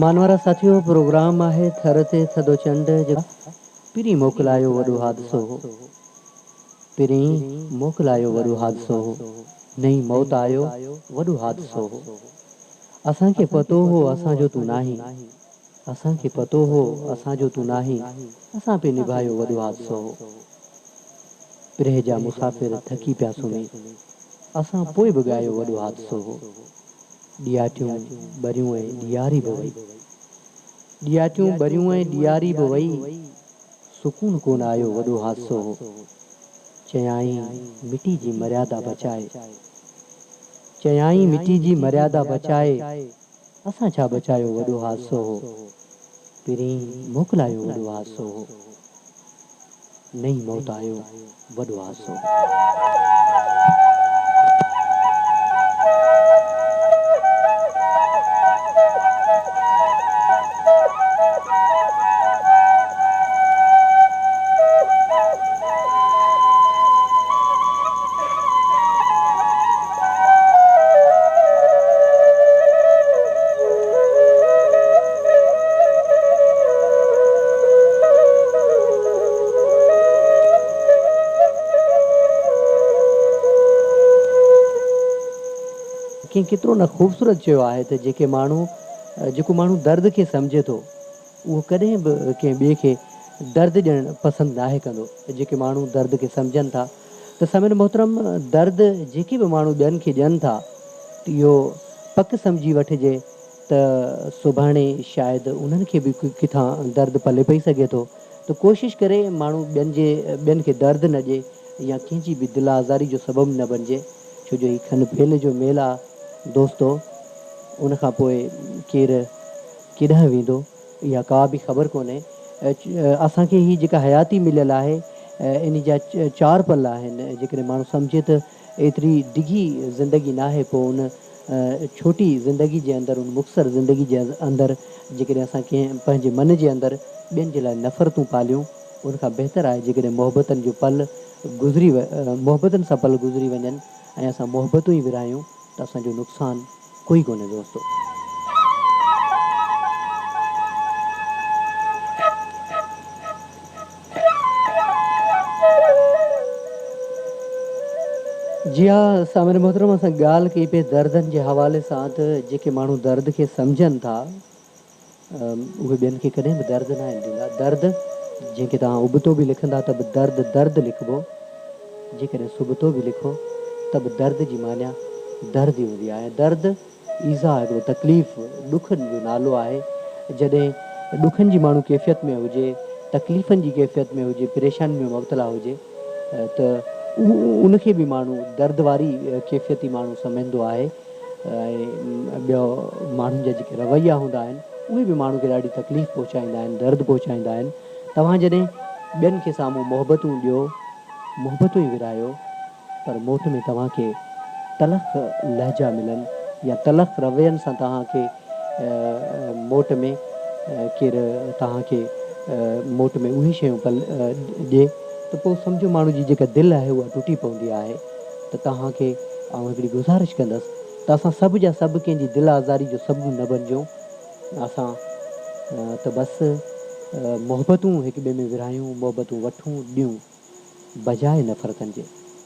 मानवारा साथियों, प्रोग्राम आहे थर ते थधो चंड जो पिरी मोकिलायो वॾो हादसो हो। पिरी मोकिलायो वॾो हादसो हो। नई मौत आयो वॾो हादसो हो। असांखे पतो हो असांजो तू नाही। असांखे पतो हो असांजो तू नाही। असां पे निभायो वॾो हादसो हो। पिरह जा मुसाफ़िर थकी पिया सुम्ही। असां पोइ बि ॻायो वॾो हादसो हो। ॾियाटियूं ॿरियूं ऐं ॾियारी बि वई। ॾियाटियूं ॿरियूं ऐं ॾियारी बि वई। सुकून कोन आयो वॾो हादसो हो। चयाईं मिटी जी मर्यादा बचाए। चयाईं मिटी जी मर्यादा बचाए। असां छा बचायो वॾो हादसो हो। पिरी मोकिलायो वॾो हादसो हो। नई मौत आयो वॾो हादसो हो। कंहिं केतिरो न ख़ूबसूरत चयो आहे त जेको माण्हू दर्द खे सम्झे थो उहो कॾहिं बि कंहिं ॿिए खे दर्द ॾियणु पसंदि नाहे कंदो। जेके माण्हू दर्द खे सम्झनि था त समीर मोहतरम, दर्द जेके बि माण्हू ॿियनि खे ॾियनि था त इहो पक सम्झी वठिजे त सुभाणे शायदि उन्हनि खे बि किथां दर्द पले पई सघे थो। त कोशिशि करे माण्हू ॿियनि खे दर्द न ॾिए या कंहिंजी बि दिलि आज़ारी जो सबबु न बणिजे। छो जो हीउ खन फेल जो मेल आहे दोस्तो। उनखां पोइ केरु केॾांहुं वेंदो इहा का बि ख़बर कोन्हे। असांखे हीअ जेका हयाती मिलियल आहे इन जा चारि पल आहिनि। जेकॾहिं माण्हू सम्झे त एतिरी डिघी ज़िंदगी न आहे, पोइ उन छोटी ज़िंदगी जे अंदरि, उन मुख़्तसर ज़िंदगी जे अंदरि जेकॾहिं असां कंहिं पंहिंजे मन जे अंदरि ॿियनि जे लाइ नफ़रतूं पालियूं, उनखां बहितरु आहे जेकॾहिं मोहबतनि जो पल मोहबतनि सां पल गुज़री वञनि ऐं असां मोहबतूं ई विरहायूं त असांजो नुक़सानु कोई कोन्हे दोस्तो। जी हा, सामिर मोहतरम, असां ॻाल्हि कई पिए दर्दनि जे हवाले सां त जेके माण्हू दर्द खे सम्झनि था उहे ॿियनि खे कॾहिं बि दर्द न ॾींदा। दर्द जंहिंखे तव्हां उबतो बि लिखंदा त बि दर्द दर्द लिखिबो। जेकॾहिं सुबुतो बि लिखो त बि दर्द जी माना दर्द ई हूंदी आहे। दर्द ईज़ा हिकिड़ो तकलीफ़ ॾुखनि जो नालो आहे। जॾहिं ॾुखनि जी माण्हू कैफ़ियत में हुजे, तकलीफ़नि जी कैफ़ियत में हुजे, परेशानी में मुब्तला हुजे त उनखे बि माण्हू दर्द वारी कैफ़ियती माण्हू सम्झंदो आहे। ऐं ॿियो माण्हुनि जा जेके रवैया हूंदा आहिनि उहे बि माण्हू खे ॾाढी तकलीफ़ पहुचाईंदा आहिनि, दर्द पहुचाईंदा आहिनि। तव्हां जॾहिं ॿियनि खे साम्हूं मोहबतूं ॾियो, मोहबतूं ई विरहायो, पर मोट में तव्हांखे तलख़ लहजा मिलनि या तलख़ रवैयनि सां तव्हांखे मोट में केरु तव्हांखे मोट में उहे शयूं ॾिए त पोइ सम्झो माण्हू जी जेका दिलि आहे उहा टुटी पवंदी आहे। त तव्हांखे आउं हिकिड़ी गुज़ारिश कंदुसि त असां सभु जा सभु कंहिंजी दिलि आज़ारी जो सबबु न बणिजूं। असां त बसि मोहबतूं हिक ॿिए में विरहायूं, मोहबतूं वठूं ॾियूं बजाए नफ़रतनि जे।